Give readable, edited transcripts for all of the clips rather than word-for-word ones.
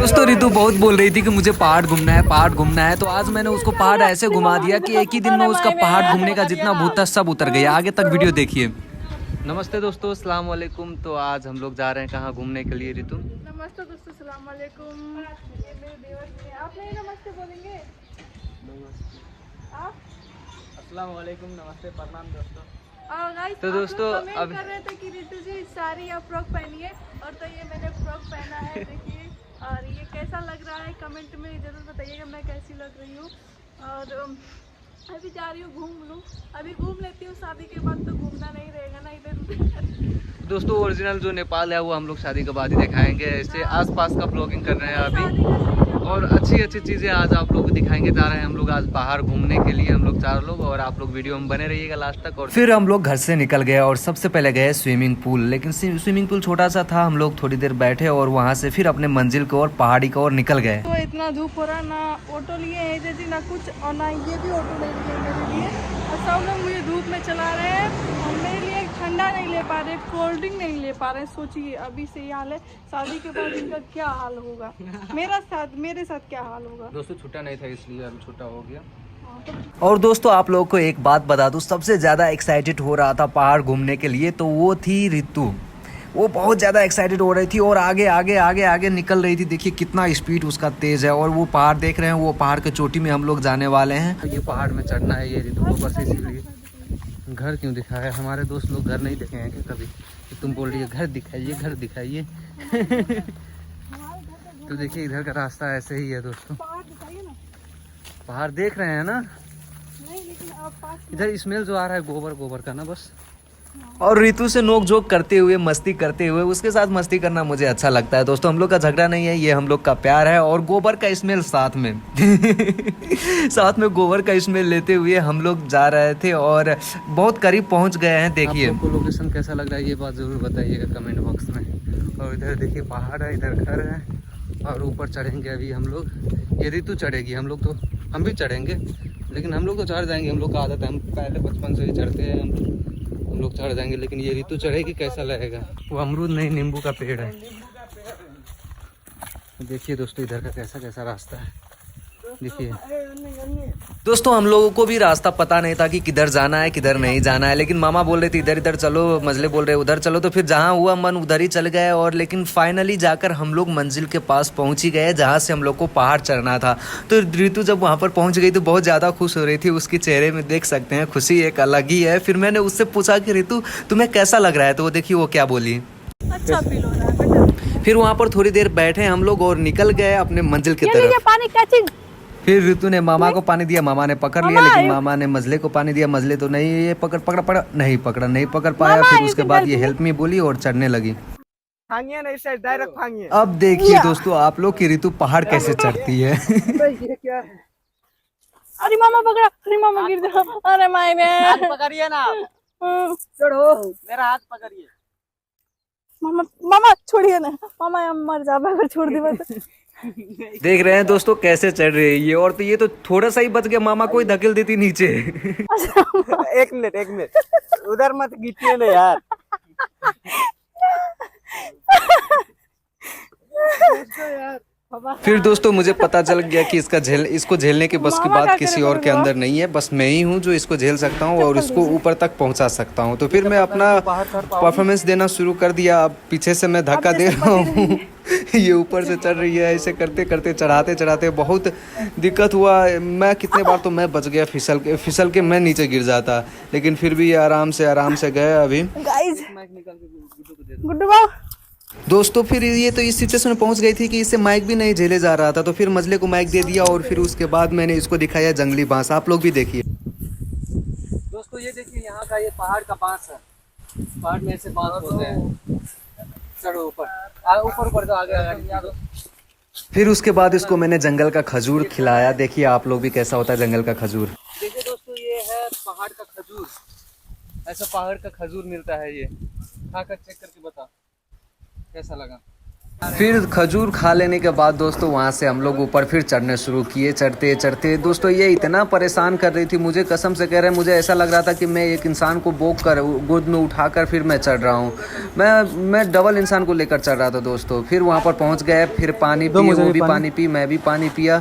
दोस्तों रितु बहुत बोल रही थी कि मुझे पहाड़ घूमना है, पहाड़ घूमना है, तो आज मैंने उसको पहाड़ ऐसे घुमा दिया कि एक ही दिन में उसका पहाड़ घूमने का जितना भूत था सब उतर गया। आगे तक वीडियो देखिए। नमस्ते दोस्तों, अस्सलाम वालेकुम। तो आज हम लोग जा रहे हैं कहाँ घूमने के लिए रितु? नमस्ते दोस्तों, सलाम वालेकुम। ये मेरे देवर हैं। आप नहीं नमस्ते बोलेंगे? आप अस्सलाम वालेकुम, नमस्ते, प्रणाम दोस्तों। और गाइस, तो आप दोस्तों लोग कमेंट अब कर रहे थे कि रितु जी साड़ी या फ्रॉक पहनी है, और तो ये मैंने फ्रॉक पहना है, देखिए। और ये कैसा लग रहा है कमेंट में ज़रूर बताइएगा मैं कैसी लग रही हूँ। और अभी जा रही हूँ घूम लूँ, अभी घूम लेती हूँ, शादी के बाद तो घूमना नहीं रहेगा ना इधर उधर। दोस्तों ओरिजिनल जो नेपाल है वो हम लोग शादी के बाद ही दिखाएंगे। ऐसे आसपास का ब्लॉगिंग कर रहे हैं अभी, और अच्छी अच्छी चीज़ें आज आप लोग को दिखाएंगे। जा रहे हैं हम लोग आज बाहर घूमने के लिए, हम लोग चार लोग, और आप लोग वीडियो में बने रहिएगा लास्ट तक। और फिर हम लोग घर से निकल गए और सबसे पहले गए स्विमिंग पूल, लेकिन स्विमिंग पूल छोटा सा था। हम लोग थोड़ी देर बैठे और वहाँ से फिर अपने मंजिल की ओर, पहाड़ी की ओर निकल गए। तो इतना धूप हो रहा, ना ऑटो लिए है जैसे ना कुछ, और ना ये भी ऑटो नहीं लिए मेरे लिए। और सब लोग मुझे धूप में चला रहे हैं, और मेरे लिए ठंडा नहीं ले पा रहे, कोल्ड ड्रिंक नहीं ले पा रहे। सोचिए अभी से ये हाल है, शादी के बाद इनका क्या हाल होगा, मेरे साथ क्या हाल होगा। दोस्तों छुट्टा नहीं था इसलिए अब छुट्टा हो गया। और दोस्तों आप लोगों को एक बात बता दूं, सबसे ज़्यादा एक्साइटेड हो रहा था पहाड़ घूमने के लिए तो वो थी रितु। वो बहुत ज़्यादा एक्साइटेड हो रही थी और आगे आगे आगे आगे निकल रही थी। देखिए कितना स्पीड उसका तेज़ है। और वो पहाड़ देख रहे हैं, वो पहाड़ के चोटी में हम लोग जाने वाले हैं। ये पहाड़ में चढ़ना है ये रितु को, बस इसीलिए। घर क्यों दिखाया? हमारे दोस्त लोग घर नहीं देखे हैं क्या कभी? तो तुम बोल रही है घर दिखाइए, घर दिखाइए। तो देखिए इधर का रास्ता ऐसे ही है दोस्तों। पहाड़ देख रहे हैं ना? नहीं, लेकिन अब पास इधर स्मेल जो आ रहा है गोबर गोबर का ना बस। और रितु से नोक झोंक करते हुए, मस्ती करते हुए, उसके साथ मस्ती करना मुझे अच्छा लगता है दोस्तों। हम लोग का झगड़ा नहीं है, ये हम लोग का प्यार है। और गोबर का स्मेल साथ में साथ में गोबर का स्मेल लेते हुए हम लोग जा रहे थे और बहुत करीब पहुंच गए हैं। देखिए आपको लोकेशन कैसा लग रहा है ये बात जरूर बताइएगा कमेंट बॉक्स में। और इधर देखिए पहाड़ है, इधर घर है, और ऊपर चढ़ेंगे अभी हम लोग। ये रितु चढ़ेगी, हम भी चढ़ेंगे, लेकिन हम लोग तो चढ़ जाएंगे, हम लोग का आदत है, हम पहले बचपन से ही चढ़ते हैं। हम लोग चढ़ जाएंगे, लेकिन ये रितु चढ़ेगी, कैसा लगेगा? वो अमरूद नहीं नींबू का पेड़ है। देखिए दोस्तों इधर का कैसा कैसा रास्ता है, देखिए। दोस्तों हम लोगों को भी रास्ता पता नहीं था कि किधर जाना है किधर नहीं जाना है, लेकिन मामा बोल रहे थे इधर इधर चलो, मजले बोल रहे उधर चलो, तो फिर जहाँ हुआ मन उधर ही चल गए। और लेकिन फाइनली जाकर हम लोग मंजिल के पास पहुंच ही गए, जहाँ से हम लोग को पहाड़ चढ़ना था। तो रितु जब वहाँ पर पहुंच गई तो बहुत ज़्यादा खुश हो रही थी, उसके चेहरे में देख सकते हैं, खुशी एक अलग ही है। फिर मैंने उससे पूछा कि रितु तुम्हें कैसा लग रहा है, तो वो देखिए वो क्या बोली। अच्छा फील हो रहा है बेटा। फिर वहाँ पर थोड़ी देर बैठे हम लोग और निकल गए अपने मंजिल की तरफ। पानी कैचिंग। फिर रितु ने मामा को पानी दिया, मामा ने पकड़ लिया, लेकिन मामा ने मजले को पानी दिया, मजले तो नहीं ये नहीं पकड़ पाया। फिर उसके बाद ये हेल्प मी बोली और चढ़ने लगी। फांगिए नहीं सर, डायरेक्ट फांगिए। अब देखिए दोस्तों आप लोग की रितु पहाड़ कैसे चढ़ती है। ये क्या है? अरे मामा पकड़ा, अरे मामा गिर जा, अरे मायने। हाथ पकड़िए ना, चढ़ो, मेरा हाथ पकड़िए। मामा मामा छोड़िए ना, मामा हम मर जा अगर छोड़ दी तो। देख रहे हैं दोस्तों कैसे चढ़ रही है ये, और तो ये तो थोड़ा सा ही बच गया, मामा को ही धकेल देती नीचे। एक मिनट, उधर मत गिटिए ना यार। फिर दोस्तों मुझे पता चल गया कि इसको झेलने के बस की बात किसी और के अंदर नहीं है, बस मैं ही हूँ जो इसको झेल सकता हूँ और इसको ऊपर तक पहुँचा सकता हूँ। तो फिर मैं अपना परफॉर्मेंस देना शुरू कर दिया। अब पीछे से मैं धक्का दे रहा हूँ, ये ऊपर से चढ़ रही है। ऐसे करते करते चढ़ाते चढ़ाते बहुत दिक्कत हुआ। मैं कितने बार तो मैं बच गया, फिसल के मैं नीचे गिर जाता, लेकिन फिर भी ये आराम से गए अभी। गुड्डू बाबू दोस्तों फिर ये तो इस सिचुएशन में पहुंच गई थी कि इससे माइक भी नहीं झेले जा रहा था, तो फिर मजले को माइक दे दिया और फिर उसके बाद मैंने इसको दिखाया जंगली बांस। आप लोग भी देखिए दोस्तों, ये देखिए यहाँ का ये पहाड़ का बांस है। पहाड़ में ऐसे बांस होते हैं। चढ़ो ऊपर तो आगे। फिर उसके बाद इसको मैंने जंगल का खजूर खिलाया। देखिए आप लोग भी कैसा होता है जंगल का खजूर। देखिए दोस्तों, ये है पहाड़ का खजूर। ऐसा पहाड़ का खजूर मिलता है, ये खाकर चेक करके बता कैसा लगा। फिर खजूर खा लेने के बाद दोस्तों वहाँ से हम लोग ऊपर फिर चढ़ने शुरू किए। चढ़ते चढ़ते दोस्तों ये इतना परेशान कर रही थी मुझे, कसम से कह रहे हैं, मुझे ऐसा लग रहा था कि मैं एक इंसान को बोक कर गोद में उठाकर फिर मैं चढ़ रहा हूँ। मैं डबल इंसान को लेकर चढ़ रहा था दोस्तों। फिर वहाँ पर पहुँच गए, फिर पानी पिए, वो भी पानी पी, मैं भी पानी पिया,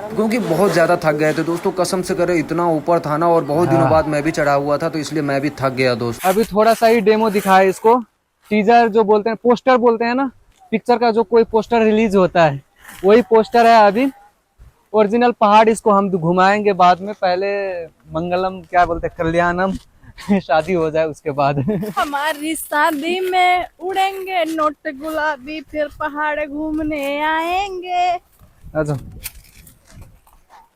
क्योंकि बहुत ज़्यादा थक गए थे दोस्तों। कसम से करे इतना ऊपर था ना, और बहुत दिनों बाद मैं भी चढ़ा हुआ था, तो इसलिए मैं भी थक गया दोस्तों। अभी थोड़ा सा ही डेमो दिखाया इसको, टीजर जो बोलते हैं, पोस्टर बोलते हैं ना, पिक्चर का जो कोई पोस्टर रिलीज होता है वही पोस्टर है। अभी ओरिजिनल पहाड़ इसको हम घुमाएंगे बाद में, पहले मंगलम क्या बोलते हैं, कल्याणम शादी हो जाए उसके बाद। हमारी शादी में उड़ेंगे नोट गुलाबी, फिर पहाड़ घूमने आएंगे। अच्छा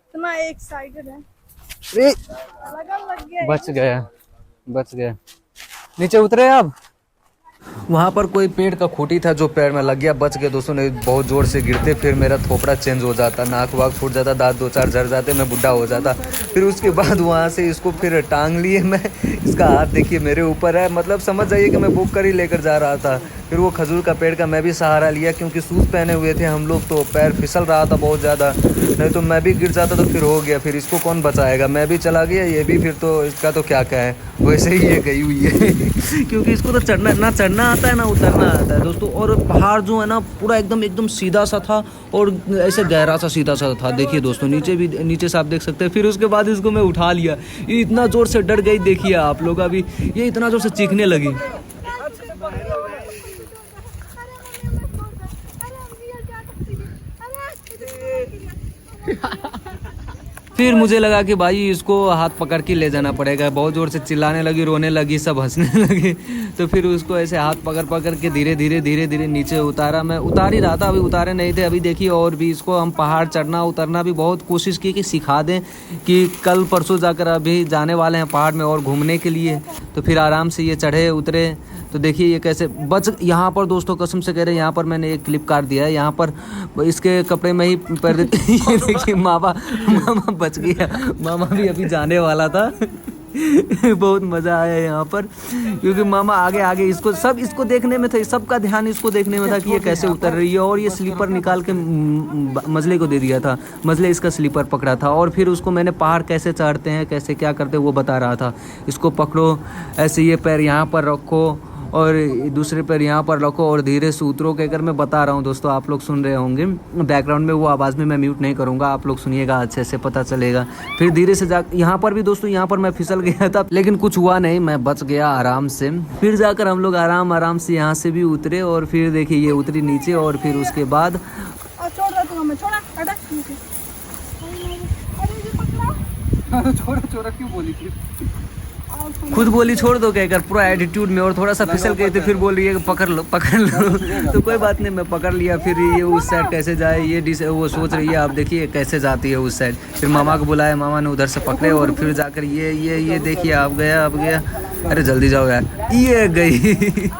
इतना एक्साइटेड है, लग गया। बच गया। नीचे उतरे अब। वहाँ पर कोई पेड़ का खूंटी था जो पैर में लग गया, बच गए दोस्तों। ने बहुत जोर से गिरते फिर मेरा थोपड़ा चेंज हो जाता, नाक वाक फूट जाता, दांत 2-4 झड़ जाते, मैं बुढ़ा हो जाता। फिर उसके बाद वहाँ से इसको फिर टांग लिए मैं। इसका हाथ देखिए मेरे ऊपर है, मतलब समझ जाइए कि मैं बुक कर ही लेकर जा रहा था। फिर वो खजूर का पेड़ का मैं भी सहारा लिया, क्योंकि शूज़ पहने हुए थे हम लोग, तो पैर फिसल रहा था बहुत ज़्यादा, नहीं तो मैं भी गिर जाता तो फिर हो गया। फिर इसको कौन बचाएगा, मैं भी चला गया, ये भी फिर तो इसका तो क्या कहें, वैसे ही ये गई हुई है। क्योंकि इसको तो चढ़ना आता है ना उतरना आता है दोस्तों। और पहाड़ जो है ना पूरा एकदम सीधा सा था, और ऐसे गहरा सा सीधा सा था। देखिए दोस्तों नीचे से आप देख सकते हैं। फिर उसके बाद इसको मैं उठा लिया, ये इतना ज़ोर से डर गई, देखिए आप लोग, अभी ये इतना ज़ोर से चीखने लगी। फिर मुझे लगा कि भाई इसको हाथ पकड़ के ले जाना पड़ेगा, बहुत ज़ोर से चिल्लाने लगी, रोने लगी, सब हंसने लगे। तो फिर उसको ऐसे हाथ पकड़ के धीरे धीरे नीचे उतारा। मैं उतार ही रहा था, अभी उतारे नहीं थे। अभी देखिए और भी इसको हम पहाड़ चढ़ना उतरना भी बहुत कोशिश की कि सिखा दें, कि कल परसों जाकर अभी जाने वाले हैं पहाड़ में और घूमने के लिए। तो फिर आराम से ये चढ़े उतरे। तो देखिए ये कैसे यहाँ पर दोस्तों कसम से कह रहे हैं, यहाँ पर मैंने एक क्लिप काट दिया है, यहाँ पर इसके कपड़े में ही पैर ये देखिए मामा बच गया, मामा भी अभी जाने वाला था। बहुत मज़ा आया यहाँ पर, क्योंकि मामा आगे इसको देखने में था, सबका ध्यान इसको देखने में था कि ये कैसे उतर रही है। और ये स्लीपर निकाल के मजले को दे दिया था, मजले इसका स्लीपर पकड़ा था। और फिर उसको मैंने पहाड़ कैसे चढ़ते हैं, कैसे क्या करते हैं वो बता रहा था। इसको पकड़ो ऐसे, ये पैर यहाँ पर रखो और दूसरे पैर यहाँ पर रखो और धीरे से उतरो, कहकर मैं बता रहा हूँ दोस्तों। आप लोग सुन रहे होंगे बैकग्राउंड में वो आवाज़ में मैं म्यूट नहीं करूँगा, आप लोग सुनिएगा, अच्छे से पता चलेगा। फिर धीरे से जा, यहाँ पर भी दोस्तों यहाँ पर मैं फिसल गया था, लेकिन कुछ हुआ नहीं, मैं बच गया आराम से। फिर जाकर हम लोग आराम से यहाँ से भी उतरे। और फिर देखिए ये उतरी नीचे। और फिर उसके बाद छोड़ा क्यों बोली थी? खुद बोली छोड़ दो कहकर पूरा एटीट्यूड में, और थोड़ा सा फिसल गई थी। फिर बोल रही है कि पकड़ लो। तो कोई बात नहीं, मैं पकड़ लिया। फिर ये उस साइड कैसे जाए ये वो सोच रही है, आप देखिए कैसे जाती है उस साइड। फिर मामा को बुलाया, मामा ने उधर से पकड़े और फिर जाकर ये देखिए अब गया। अरे जल्दी जाओ यार, ये गई।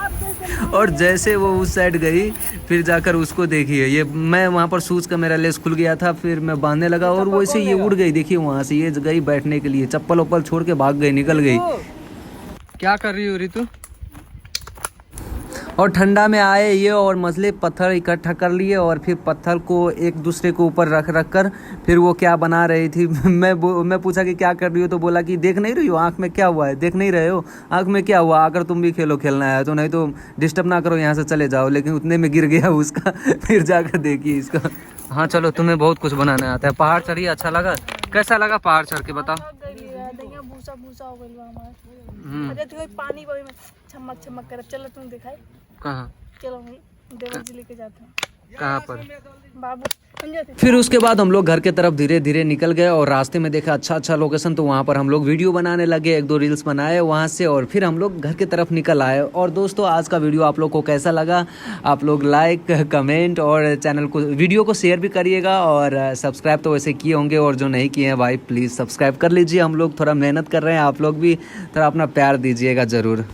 और जैसे वो उस साइड गई, फिर जाकर उसको देखिए, ये मैं वहाँ पर शूज़ का मेरा लेस खुल गया था, फिर मैं बांधने लगा और वैसे ये उड़ गई। देखिए वहाँ से ये गई बैठने के लिए, चप्पल वप्पल छोड़ के भाग गई, निकल गई। क्या कर रही हो रितु? और ठंडा में आए ये और मसले पत्थर इकट्ठा कर लिए, और फिर पत्थर को एक दूसरे के ऊपर रख कर फिर वो क्या बना रही थी। मैं पूछा कि क्या कर रही हो, तो बोला कि देख नहीं रही हो, आँख में क्या हुआ है, देख नहीं रहे हो आँख में क्या हुआ, आकर तुम भी खेलना है तो, नहीं तो डिस्टर्ब ना करो, यहाँ से चले जाओ। लेकिन उतने में गिर गया उसका। फिर जाकर देखिए इसका। हाँ चलो, तुम्हें बहुत कुछ बनाने आता है। पहाड़ चढ़िए, अच्छा लगा? कैसा लगा पहाड़ चढ़ के बताओ? भूसा हो गइल बा हमार। अरे तू पानी में चमक कर चलो, तुम दिखाई कहाँ? चलो देवर जी लेके जाते हैं। कहाँ पर? बाबू। फिर उसके बाद हम लोग घर के तरफ धीरे धीरे निकल गए, और रास्ते में देखा अच्छा लोकेशन, तो वहाँ पर हम लोग वीडियो बनाने लगे, 1-2 रील्स बनाए वहाँ से, और फिर हम लोग घर के तरफ निकल आए। और दोस्तों आज का वीडियो आप लोग को कैसा लगा, आप लोग लाइक कमेंट और चैनल को वीडियो को शेयर भी करिएगा, और सब्सक्राइब तो वैसे किए होंगे, और जो नहीं किए हैं भाई प्लीज़ सब्सक्राइब कर लीजिए। हम लोग थोड़ा मेहनत कर रहे हैं, आप लोग भी थोड़ा अपना प्यार दीजिएगा ज़रूर।